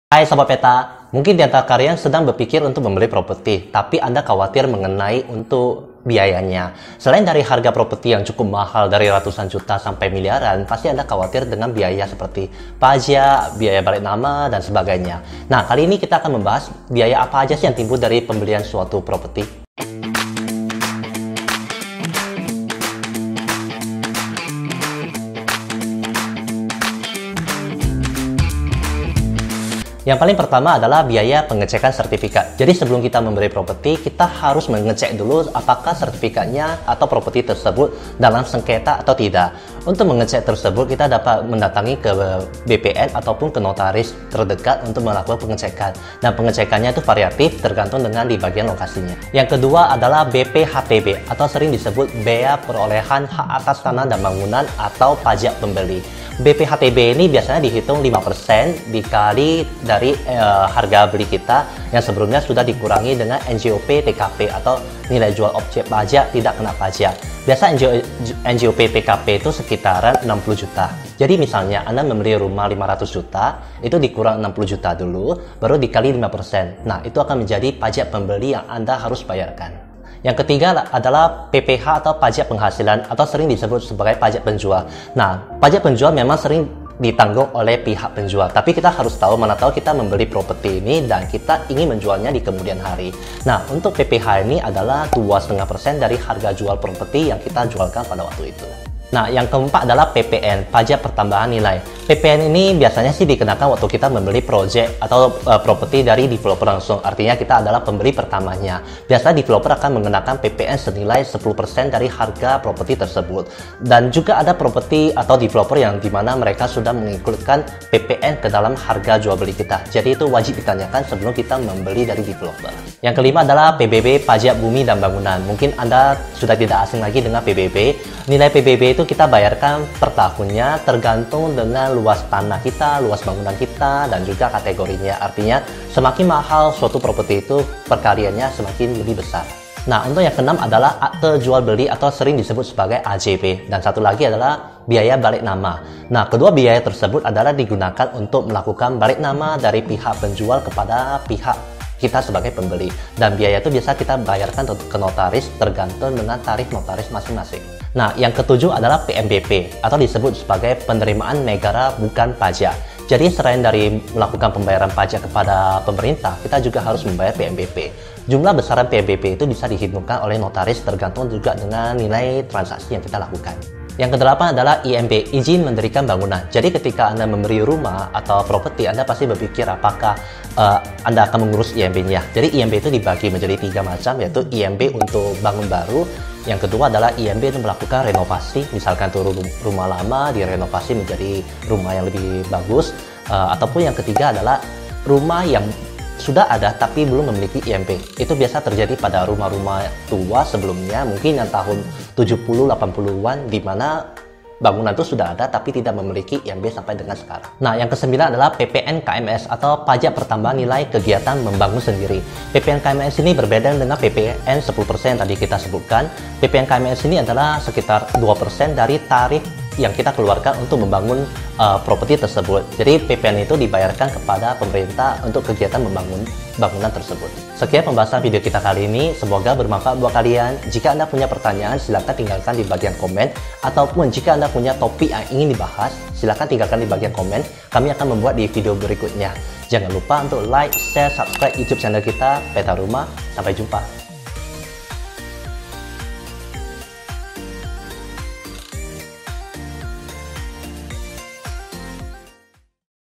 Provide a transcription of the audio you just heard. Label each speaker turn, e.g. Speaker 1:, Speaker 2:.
Speaker 1: Hai Sobat Peta, mungkin di antara kalian sedang berpikir untuk membeli properti, tapi Anda khawatir mengenai untuk biayanya. Selain dari harga properti yang cukup mahal dari ratusan juta sampai miliaran, pasti Anda khawatir dengan biaya seperti pajak, biaya balik nama, dan sebagainya. Nah, kali ini kita akan membahas biaya apa aja sih yang timbul dari pembelian suatu properti. Yang paling pertama adalah biaya pengecekan sertifikat. Jadi sebelum kita membeli properti, kita harus mengecek dulu apakah sertifikatnya atau properti tersebut dalam sengketa atau tidak. Untuk mengecek tersebut, kita dapat mendatangi ke BPN ataupun ke notaris terdekat untuk melakukan pengecekan. Dan pengecekannya itu variatif tergantung dengan di bagian lokasinya. Yang kedua adalah BPHTB atau sering disebut bea perolehan hak atas tanah dan bangunan atau pajak pembeli. BPHTB ini biasanya dihitung 5% dikali dari harga beli kita yang sebelumnya sudah dikurangi dengan NJOP TKP atau nilai jual objek pajak tidak kena pajak. Biasa NJOP TKP itu sekitaran 60 juta. Jadi misalnya Anda membeli rumah 500 juta, itu dikurang 60 juta dulu, baru dikali 5%. Nah, itu akan menjadi pajak pembeli yang Anda harus bayarkan. Yang ketiga adalah PPH atau pajak penghasilan atau sering disebut sebagai pajak penjual. Nah, pajak penjual memang sering ditanggung oleh pihak penjual. Tapi kita harus tahu mana tahu kita membeli properti ini dan kita ingin menjualnya di kemudian hari. Nah, untuk PPH ini adalah 2,5% dari harga jual properti yang kita jualkan pada waktu itu. Nah, yang keempat adalah PPN, pajak pertambahan nilai. PPN ini biasanya sih dikenakan waktu kita membeli project atau properti dari developer langsung. Artinya kita adalah pembeli pertamanya. Biasa developer akan mengenakan PPN senilai 10% dari harga properti tersebut. Dan juga ada properti atau developer yang dimana mereka sudah mengikutkan PPN ke dalam harga jual beli kita. Jadi itu wajib ditanyakan sebelum kita membeli dari developer. Yang kelima adalah PBB, pajak bumi dan bangunan. Mungkin Anda sudah tidak asing lagi dengan PBB. Nilai PBB itu kita bayarkan per tahunnya tergantung dengan luas tanah kita, luas bangunan kita, dan juga kategorinya. Artinya semakin mahal suatu properti itu perkaliannya semakin lebih besar. Nah, untuk yang keenam adalah akte jual beli atau sering disebut sebagai AJB. Dan satu lagi adalah biaya balik nama. Nah, kedua biaya tersebut adalah digunakan untuk melakukan balik nama dari pihak penjual kepada pihak kita sebagai pembeli. Dan biaya itu biasa kita bayarkan ke notaris tergantung dengan tarif notaris masing-masing. Nah, yang ketujuh adalah PMBP atau disebut sebagai penerimaan negara bukan pajak. Jadi selain dari melakukan pembayaran pajak kepada pemerintah, kita juga harus membayar PMBP. Jumlah besaran PMBP itu bisa dihitungkan oleh notaris tergantung juga dengan nilai transaksi yang kita lakukan. Yang kedelapan adalah IMB, izin mendirikan bangunan. Jadi ketika Anda memberi rumah atau properti, Anda pasti berpikir apakah Anda akan mengurus IMB-nya. Jadi IMB itu dibagi menjadi 3 macam, yaitu IMB untuk bangun baru. Yang kedua adalah IMB untuk melakukan renovasi, misalkan tuh rumah lama direnovasi menjadi rumah yang lebih bagus. Ataupun yang ketiga adalah rumah yang sudah ada tapi belum memiliki IMB. Itu biasa terjadi pada rumah-rumah tua sebelumnya, mungkin yang tahun 70-80-an, di mana bangunan itu sudah ada tapi tidak memiliki IMB sampai dengan sekarang. Nah, yang kesembilan adalah PPN KMS atau pajak pertambahan nilai kegiatan membangun sendiri. PPN KMS ini berbeda dengan PPN 10% yang tadi kita sebutkan. PPN KMS ini adalah sekitar 2% dari tarif yang kita keluarkan untuk membangun properti tersebut. Jadi PPN itu dibayarkan kepada pemerintah untuk kegiatan membangun bangunan tersebut. Sekian pembahasan video kita kali ini, semoga bermanfaat buat kalian. Jika Anda punya pertanyaan, silahkan tinggalkan di bagian komen. Ataupun jika Anda punya topik yang ingin dibahas, silahkan tinggalkan di bagian komen. Kami akan membuat di video berikutnya. Jangan lupa untuk like, share, subscribe YouTube channel kita, Peta Rumah. Sampai jumpa.